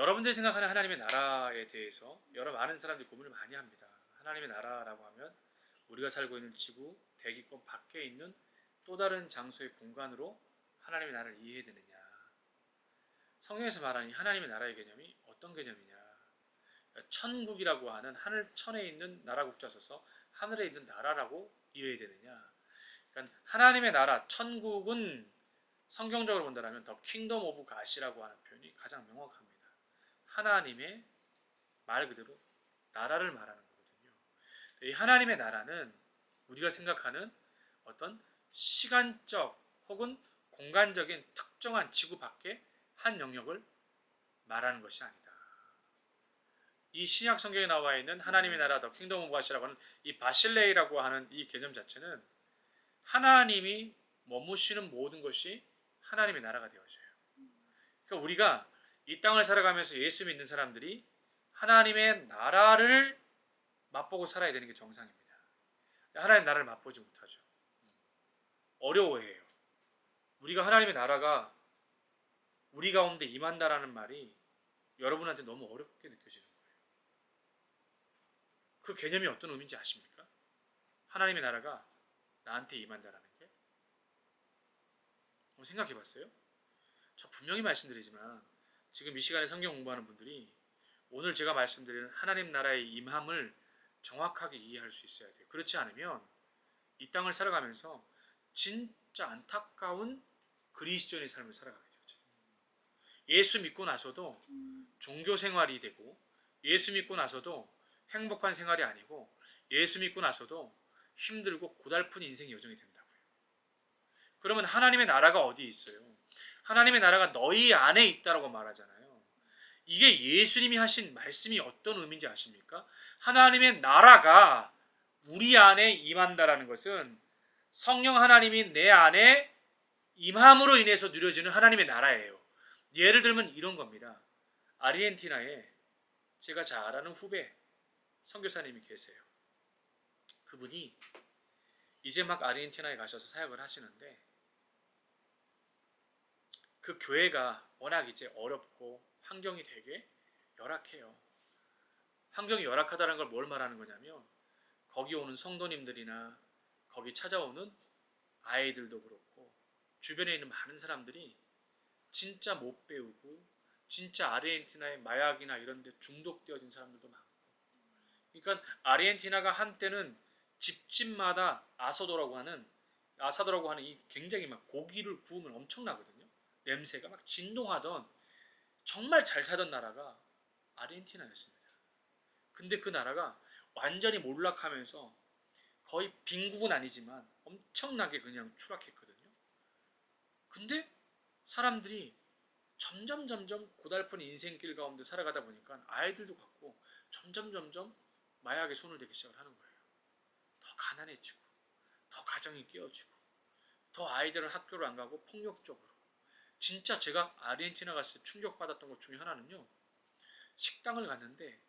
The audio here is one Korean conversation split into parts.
여러분들이 생각하는 하나님의 나라에 대해서 여러 많은 사람들이 고민을 많이 합니다. 하나님의 나라라고 하면 우리가 살고 있는 지구, 대기권 밖에 있는 또 다른 장소의 공간으로 하나님의 나라를 이해해야 되느냐. 성경에서 말하는 이 하나님의 나라의 개념이 어떤 개념이냐. 천국이라고 하는 하늘천에 있는 나라 국자 써서 하늘에 있는 나라라고 이해해야 되느냐. 그러니까 하나님의 나라, 천국은 성경적으로 본다면 더 킹덤 오브 갓이라고 하는 표현이 가장 명확합니다. 하나님의 말 그대로 나라를 말하는 거거든요. 이 하나님의 나라는 우리가 생각하는 어떤 시간적 혹은 공간적인 특정한 지구 밖의 한 영역을 말하는 것이 아니다. 이 신약 성경에 나와 있는 하나님의 나라 더 킹덤 오브 갓이라고 하는 이 바실레이라고 하는 이 개념 자체는 하나님이 머무시는 모든 것이 하나님의 나라가 되어져요. 그러니까 우리가 이 땅을 살아가면서 예수 믿는 사람들이 하나님의 나라를 맛보고 살아야 되는 게 정상입니다. 하나님의 나라를 맛보지 못하죠. 어려워해요. 우리가 하나님의 나라가 우리 가운데 임한다라는 말이 여러분한테 너무 어렵게 느껴지는 거예요. 그 개념이 어떤 의미인지 아십니까? 하나님의 나라가 나한테 임한다라는 게. 한번 생각해 봤어요? 저 분명히 말씀드리지만 지금 이 시간에 성경 공부하는 분들이 오늘 제가 말씀드리는 하나님 나라의 임함을 정확하게 이해할 수 있어야 돼요. 그렇지 않으면 이 땅을 살아가면서 진짜 안타까운 그리스도인의 삶을 살아가게 되죠. 예수 믿고 나서도 종교 생활이 되고 예수 믿고 나서도 행복한 생활이 아니고 예수 믿고 나서도 힘들고 고달픈 인생 여정이 된다고요. 그러면 하나님의 나라가 어디 있어요? 하나님의 나라가 너희 안에 있다라고 말하잖아요. 이게 예수님이 하신 말씀이 어떤 의미인지 아십니까? 하나님의 나라가 우리 안에 임한다라는 것은 성령 하나님이 내 안에 임함으로 인해서 누려지는 하나님의 나라예요. 예를 들면 이런 겁니다. 아르헨티나에 제가 잘 아는 후배 선교사님이 계세요. 그분이 이제 막 아르헨티나에 가셔서 사역을 하시는데 그 교회가 워낙 이제 어렵고 환경이 되게 열악해요. 환경이 열악하다는 걸 뭘 말하는 거냐면 거기 오는 성도님들이나 거기 찾아오는 아이들도 그렇고 주변에 있는 많은 사람들이 진짜 못 배우고 진짜 아르헨티나의 마약이나 이런 데 중독되어진 사람들도 많고 그러니까 아르헨티나가 한때는 집집마다 아사도라고 하는 이 굉장히 막 고기를 구우면 엄청나거든요. 냄새가 막 진동하던 정말 잘 사던 나라가 아르헨티나였습니다. 근데 그 나라가 완전히 몰락하면서 거의 빈국은 아니지만 엄청나게 그냥 추락했거든요. 근데 사람들이 점점 고달픈 인생길 가운데 살아가다 보니까 아이들도 갖고 점점 마약에 손을 대기 시작을 하는 거예요. 더 가난해지고 더 가정이 깨어지고 더 아이들은 학교를 안 가고 폭력적으로. 진짜 제가 아르헨티나 갔을 때 충격받았던 것 중에 하나는요. 식당을 갔는데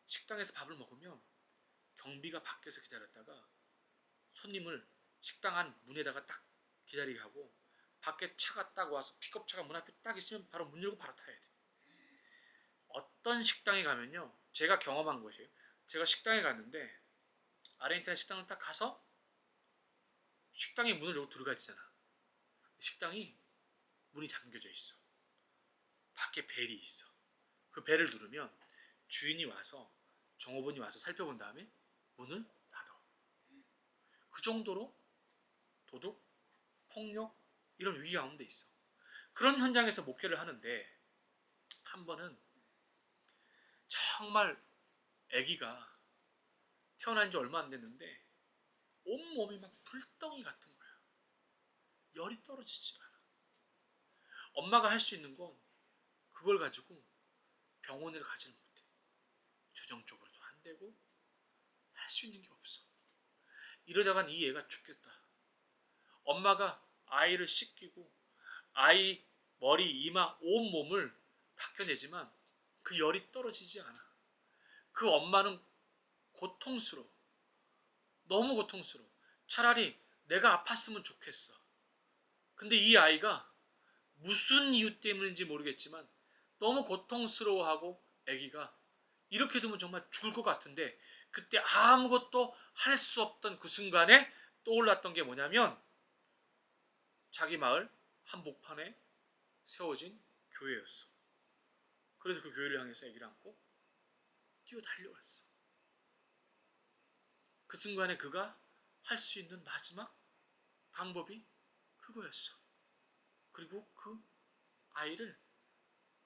식당에서 밥을 먹으면 경비가 밖에서 기다렸다가 손님을 식당 안 문에다가 딱 기다리게 하고 밖에 차가 딱 와서 픽업차가 문 앞에 딱 있으면 바로 문 열고 바로 타야 돼. 어떤 식당에 가면요. 제가 경험한 것이에요. 제가 식당에 갔는데 아르헨티나 식당을 딱 가서 식당에 문을 열고 들어가야 되잖아. 식당이 문이 잠겨져 있어. 밖에 벨이 있어. 그 벨을 누르면 주인이 와서 종업원이 와서 살펴본 다음에 문을 닫아. 그 정도로 도둑, 폭력 이런 위기 가운데 있어. 그런 현장에서 목회를 하는데 한 번은 정말 아기가 태어난 지 얼마 안 됐는데 온몸이 막 불덩이 같은 거야. 열이 떨어지질 않아. 엄마가 할 수 있는 건 그걸 가지고 병원을 가지는 못해. 재정적으로도 안 되고 할 수 있는 게 없어. 이러다간 이 애가 죽겠다. 엄마가 아이를 씻기고 아이 머리, 이마, 온몸을 닦여내지만 그 열이 떨어지지 않아. 그 엄마는 고통스러워. 너무 고통스러워. 차라리 내가 아팠으면 좋겠어. 근데 이 아이가 무슨 이유 때문인지 모르겠지만 너무 고통스러워하고 아기가 이렇게 두면 정말 죽을 것 같은데 그때 아무것도 할 수 없던 그 순간에 떠올랐던 게 뭐냐면 자기 마을 한복판에 세워진 교회였어. 그래서 그 교회를 향해서 아기를 안고 뛰어 달려왔어. 그 순간에 그가 할 수 있는 마지막 방법이 그거였어. 그리고 그 아이를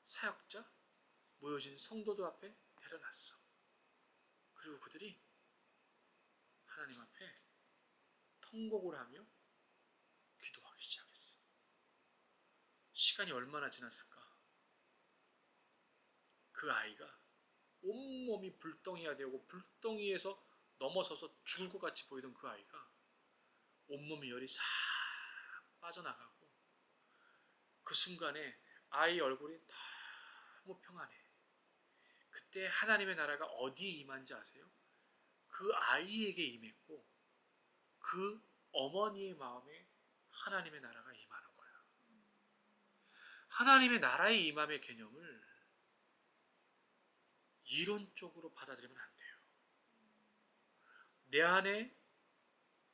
사역자 모여진 성도들 앞에 데려놨어. 그리고 그들이 하나님 앞에 통곡을 하며 기도하기 시작했어. 시간이 얼마나 지났을까? 그 아이가 온몸이 불덩이가 되고 불덩이에서 넘어서서 죽을 것 같이 보이던 그 아이가 온몸이 열이 싹 빠져나가고 그 순간에 아이 얼굴이 너무 평안해. 그때 하나님의 나라가 어디에 임한지 아세요? 그 아이에게 임했고 그 어머니의 마음에 하나님의 나라가 임하는 거야. 하나님의 나라의 임함의 개념을 이론적으로 받아들이면 안 돼요. 내 안에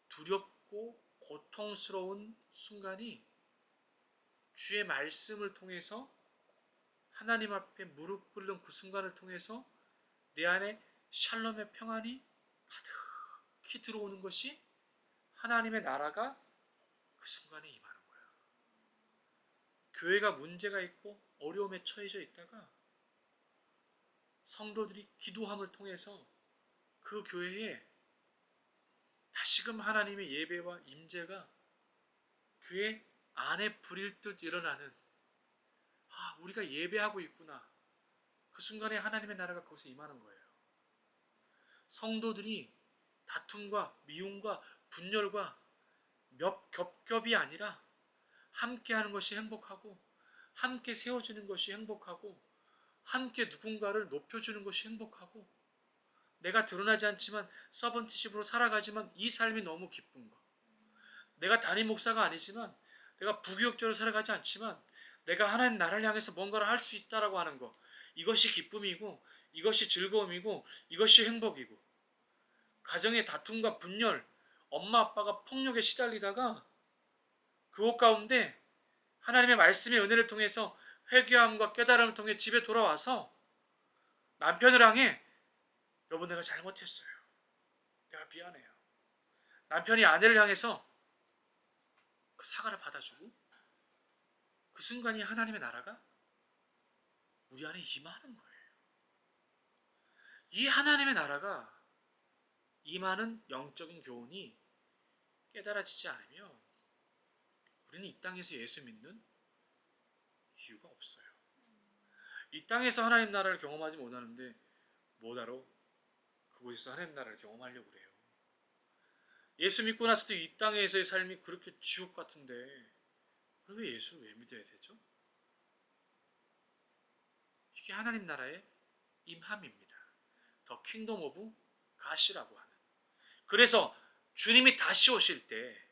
두렵고 고통스러운 순간이 주의 말씀을 통해서 하나님 앞에 무릎 꿇는 그 순간을 통해서 내 안에 샬롬의 평안이 가득히 들어오는 것이 하나님의 나라가 그 순간에 임하는 거야. 교회가 문제가 있고 어려움에 처해져 있다가 성도들이 기도함을 통해서 그 교회에 다시금 하나님의 예배와 임재가 교회 안에 불일 듯 일어나는 우리가 예배하고 있구나. 그 순간에 하나님의 나라가 거기서 임하는 거예요. 성도들이 다툼과 미움과 분열과 겹겹이 아니라 함께하는 것이 행복하고 함께 세워주는 것이 행복하고 함께 누군가를 높여주는 것이 행복하고 내가 드러나지 않지만 서번티십으로 살아가지만 이 삶이 너무 기쁜 거. 내가 담임 목사가 아니지만 내가 부교육자로 살아가지 않지만 내가 하나님 나라를 향해서 뭔가를 할 수 있다라고 하는 거. 이것이 기쁨이고 이것이 즐거움이고 이것이 행복이고 가정의 다툼과 분열 엄마 아빠가 폭력에 시달리다가 그곳 가운데 하나님의 말씀의 은혜를 통해서 회개함과 깨달음을 통해 집에 돌아와서 남편을 향해 여보 내가 잘못했어요. 내가 미안해요. 남편이 아내를 향해서 그 사과를 받아주고 그 순간이 하나님의 나라가 우리 안에 임하는 거예요. 이 하나님의 나라가 임하는 영적인 교훈이 깨달아지지 않으면 우리는 이 땅에서 예수 믿는 이유가 없어요. 이 땅에서 하나님 나라를 경험하지 못하는데 뭐하러 그곳에서 하나님 나라를 경험하려고 그래요. 예수 믿고 나서도 이 땅에서의 삶이 그렇게 지옥 같은데 그럼 왜 예수를 왜 믿어야 되죠? 이게 하나님 나라의 임함입니다. 더 킹덤 오브 갓이라고 하는. 그래서 주님이 다시 오실 때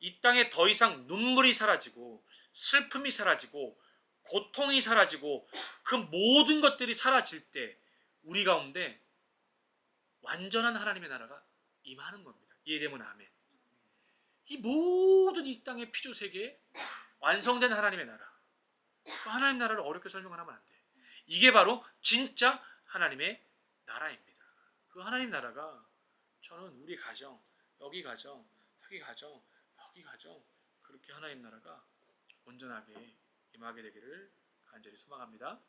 이 땅에 더 이상 눈물이 사라지고 슬픔이 사라지고 고통이 사라지고 그 모든 것들이 사라질 때 우리 가운데 완전한 하나님의 나라가 임하는 겁니다. 이해되면 아멘. 이 모든 이 땅의 피조 세계에 완성된 하나님의 나라. 그 하나님 나라를 어렵게 설명하면 안 돼. 이게 바로 진짜 하나님의 나라입니다. 그 하나님 나라가 저는 우리 가정, 여기 가정, 저기 가정, 여기 가정 그렇게 하나님 나라가 온전하게 임하게 되기를 간절히 소망합니다.